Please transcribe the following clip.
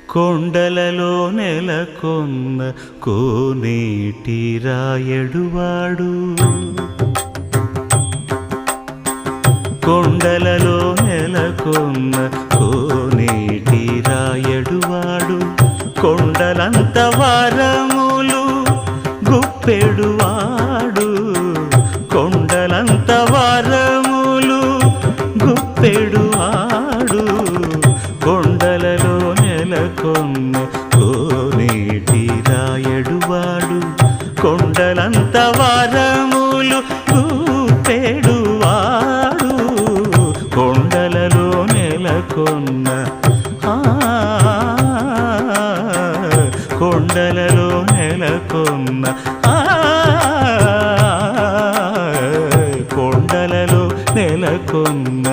కొండలలో నెలకొన్న కోనేటి రాయడువాడు కొండలలో నెలకొన్న కోనేటి రాయడువాడు కొండలంత వరములు గుప్పెడువాడు కొండలంత వరములు గుప్పెడువాడు కొండలలో నెలకొన్న కోనేటి రాయడువాడు కొండలంత వరములు గుప్పెడువాడు కొండలలో నెలకొన్న కొండలలో నెలకొన్న కొండలలో నెలకొన్న